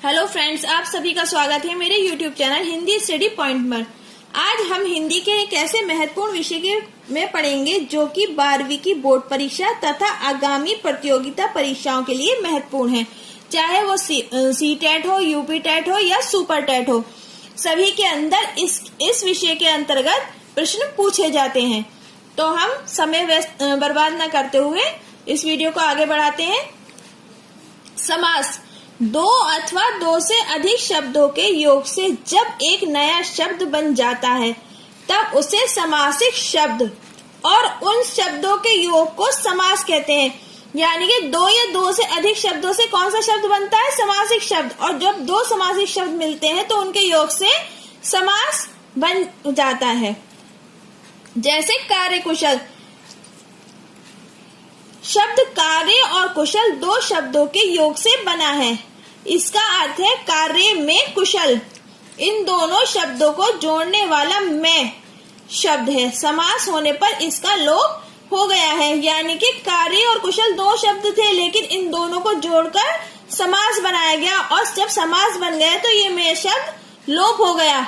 Hello friends, आप सभी का स्वागत है मेरे YouTube channel Hindi study point पर। आज हम हिंदी के एक ऐसे महत्वपूर्ण विषय में पढ़ेंगे जो कि 12वीं की बोर्ड परीक्षा तथा आगामी प्रतियोगिता परीक्षाओं के लिए महत्वपूर्ण है। चाहे वो सी-टेट हो, यूपी-टेट हो या सुपर-टेट हो, सभी के अंदर इस विषय के अंतर्गत प्रश्न पूछे जाते हैं। तो हम समय बर्बाद न करते हुए इस वीडियो को आगे बढ़ाते हैं। समास दो अथवा दो से अधिक शब्दों के योग से जब एक नया शब्द बन जाता है तब उसे समासिक शब्द और उन शब्दों के योग को समास कहते हैं। यानी कि दो या दो से अधिक शब्दों से कौन सा शब्द बनता है? समासिक शब्द। और जब दो समासिक शब्द मिलते हैं तो उनके योग से समास बन जाता है। जैसे कार्यकुशल, शब्द कार्य और कुशल दो शब्दों के योग से बना है। इसका अर्थ है कार्य में कुशल। इन दोनों शब्दों को जोड़ने वाला में शब्द है। समास होने पर इसका लोप हो गया है। यानी कि कार्य और कुशल दो शब्द थे, लेकिन इन दोनों को जोड़कर समास बनाया गया और जब समास बन गया तो ये में शब्द लोप हो गया।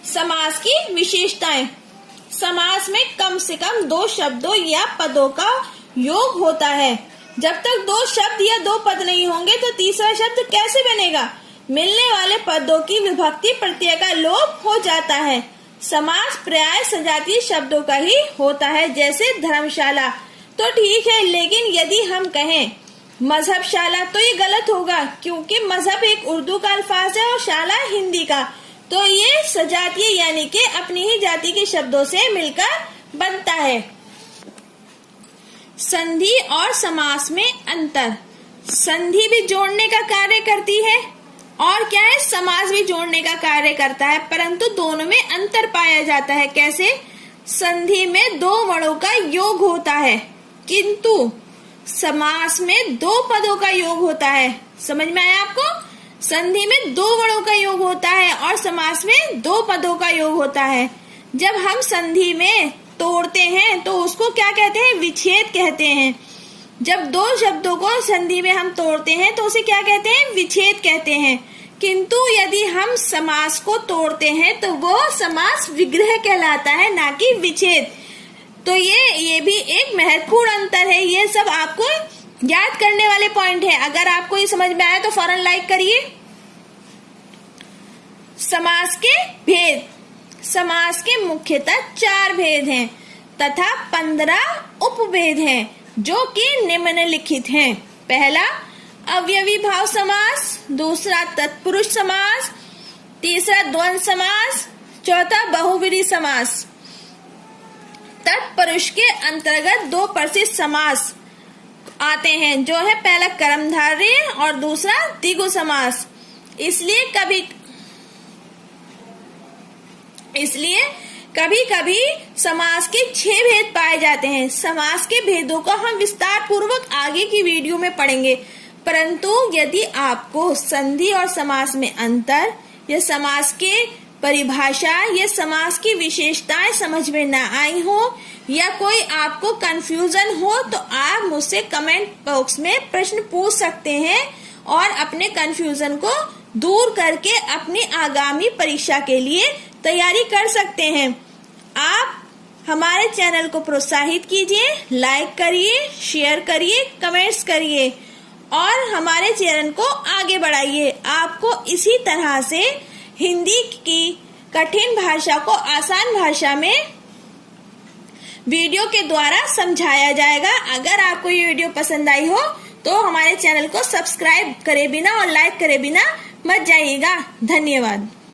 समास की विशेषताएं। समास में कम से कम दो शब्दों या पदों का योग होता है। जब तक दो शब्द या दो पद नहीं होंगे तो तीसरा शब्द कैसे बनेगा? मिलने वाले पदों की विभक्ति प्रत्यय का लोप हो जाता है। समास प्राय सजातीय शब्दों का ही होता है, जैसे धर्मशाला तो ठीक है, लेकिन यदि हम कहें मजहबशाला तो ये गलत होगा, क्योंकि मजहब एक उर्दू का अल्फाज है और शाला हिंदी का। तो ये सजातीय यानी कि अपनी ही जाति के शब्दों से मिलकर बनता है। संधि और समास में अंतर। संधि भी जोड़ने का कार्य करती है और क्या है, समास भी जोड़ने का कार्य करता है, परंतु दोनों में अंतर पाया जाता है। कैसे? संधि में दो वर्णों का योग होता है, किंतु समास में दो पदों का योग होता है। समझ में आया आपको? संधि में दो वर्णों का योग होता है और समास में दो पदों का योग होता है। जब हम संधि में तोड़ते हैं तो उसको क्या कहते हैं? विच्छेद कहते हैं। जब दो शब्दों को संधि में हम तोड़ते हैं तो उसे क्या कहते हैं? विच्छेद कहते हैं। किंतु यदि हम समास को तोड़ते हैं तो वो समास विग्रह कहलाता है, ना कि विच्छेद। तो ये भी एक महत्वपूर्ण अंतर है। ये सब आपको याद करने वाले पॉइंट है। अगर आपको ये समझ में आया तो फौरन लाइक करिए। समास के भेद। समास के मुख्यतः 4 भेद हैं तथा 15 उपभेद हैं, जो कि निम्नलिखित हैं। पहला अवयवी भाव समास, दूसरा तत्पुरुष समास, तीसरा द्वंद्व समास, चौथा बहुव्रीहि समास। तत्पुरुष के अंतर्गत 2 प्रसिद्ध समास आते हैं, जो है पहला कर्मधारय और दूसरा द्विगु समास। इसलिए कभी कभी समास के 6 भेद पाए जाते हैं। समास के भेदों को हम विस्तार पूर्वक आगे की वीडियो में पढ़ेंगे, परंतु यदि आपको संधि और समास में अंतर या समास के परिभाषा या समास की विशेषताएं समझ में न आई हो या कोई आपको कंफ्यूजन हो तो आप मुझसे कमेंट बॉक्स में प्रश्न पूछ सकते हैं और अपने कंफ्यूजन को दूर करके अपनी आगामी परीक्षा के लिए तैयारी कर सकते हैं। आप हमारे चैनल को प्रोत्साहित कीजिए, लाइक करिए, शेयर करिए, कमेंट्स करिए और हमारे चैनल को आगे बढ़ाइए। आपको इसी तरह से हिंदी की कठिन भाषा को आसान भाषा में वीडियो के द्वारा समझाया जाएगा। अगर आपको ये वीडियो पसंद आई हो तो हमारे चैनल को सब्सक्राइब करे बिना और लाइक करे बिना मत जाइएगा। धन्यवाद।